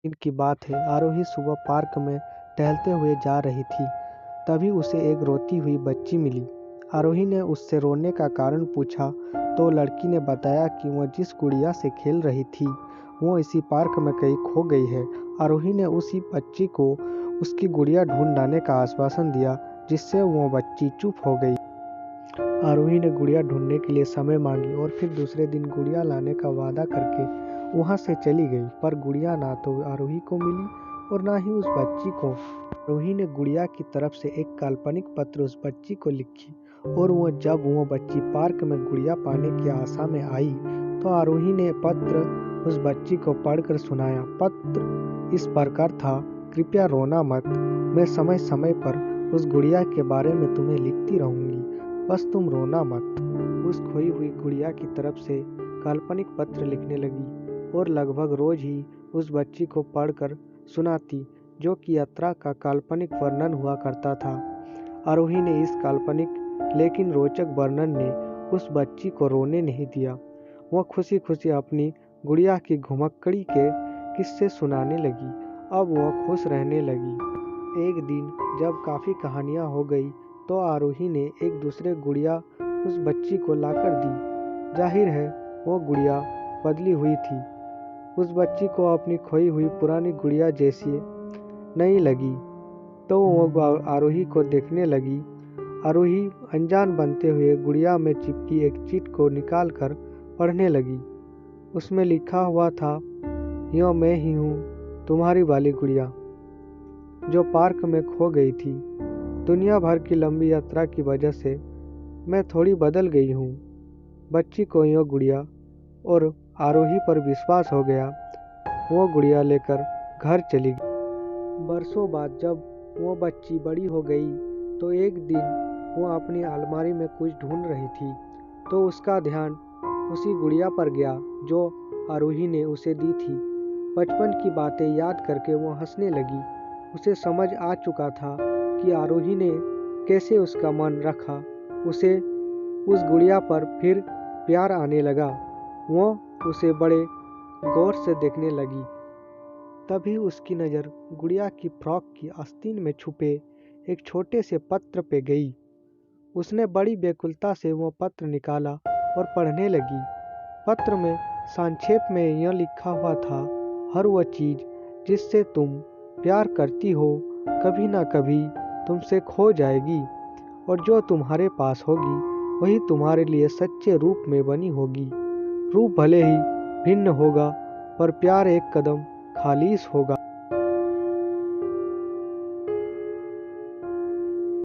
दिन की बात है। आरोही सुबह पार्क में टहलते हुए जा रही थी। तभी उसे एक रोती हुई बच्ची मिली। आरोही ने उससे रोने का कारण पूछा तो लड़की ने बताया कि वह जिस गुड़िया से खेल रही थी वो इसी पार्क में कहीं खो गई है। आरोही ने उसी बच्ची को उसकी गुड़िया ढूंढ लाने का आश्वासन दिया, जिससे वो बच्ची चुप हो गई। आरोही ने गुड़िया ढूंढने के लिए समय मांगी और फिर दूसरे दिन गुड़िया लाने का वादा करके वहां से चली गई। पर गुड़िया ना तो आरोही को मिली और ना ही उस बच्ची को। आरोही ने गुड़िया की तरफ से एक काल्पनिक पत्र उस बच्ची को लिखी और जब वो बच्ची पार्क में गुड़िया पाने की आशा में आई तो आरोही ने पत्र उस बच्ची को पढ़कर सुनाया। पत्र इस प्रकार था, कृपया रोना मत, मैं समय समय पर उस गुड़िया के बारे में तुम्हें लिखती रहूंगी, बस तुम रोना मत। उस खोई हुई गुड़िया की तरफ से काल्पनिक पत्र लिखने लगी और लगभग रोज ही उस बच्ची को पढ़कर सुनाती, जो कि यात्रा का काल्पनिक वर्णन हुआ करता था। आरोही ने इस काल्पनिक लेकिन रोचक वर्णन ने उस बच्ची को रोने नहीं दिया। वह खुशी खुशी अपनी गुड़िया की घुमक्कड़ी के किस्से सुनाने लगी। अब वह खुश रहने लगी। एक दिन जब काफी कहानियां हो गई तो आरोही ने एक दूसरे गुड़िया उस बच्ची को लाकर दी। जाहिर है वो गुड़िया बदली हुई थी। उस बच्ची को अपनी खोई हुई पुरानी गुड़िया जैसी नहीं लगी तो वो आरोही को देखने लगी। आरोही अनजान बनते हुए गुड़िया में चिपकी एक चिट को निकाल कर पढ़ने लगी। उसमें लिखा हुआ था, यो मैं ही हूँ, तुम्हारी वाली गुड़िया जो पार्क में खो गई थी। दुनिया भर की लंबी यात्रा की वजह से मैं थोड़ी बदल गई हूँ। बच्ची को यो गुड़िया और आरोही पर विश्वास हो गया। वो गुड़िया लेकर घर चली गई। बरसों बाद जब वो बच्ची बड़ी हो गई तो एक दिन वो अपनी अलमारी में कुछ ढूंढ रही थी तो उसका ध्यान उसी गुड़िया पर गया जो आरोही ने उसे दी थी। बचपन की बातें याद करके वो हंसने लगी। उसे समझ आ चुका था कि आरोही ने कैसे उसका मन रखा। उसे उस गुड़िया पर फिर प्यार आने लगा। वो उसे बड़े गौर से देखने लगी। तभी उसकी नज़र गुड़िया की फ्रॉक की आस्तीन में छुपे एक छोटे से पत्र पे गई। उसने बड़ी बेकुलता से वो पत्र निकाला और पढ़ने लगी। पत्र में संक्षेप में यह लिखा हुआ था, हर वह चीज़ जिससे तुम प्यार करती हो कभी ना कभी तुमसे खो जाएगी और जो तुम्हारे पास होगी वही तुम्हारे लिए सच्चे रूप में बनी होगी। रूप भले ही भिन्न होगा पर प्यार एक कदम खालिस होगा।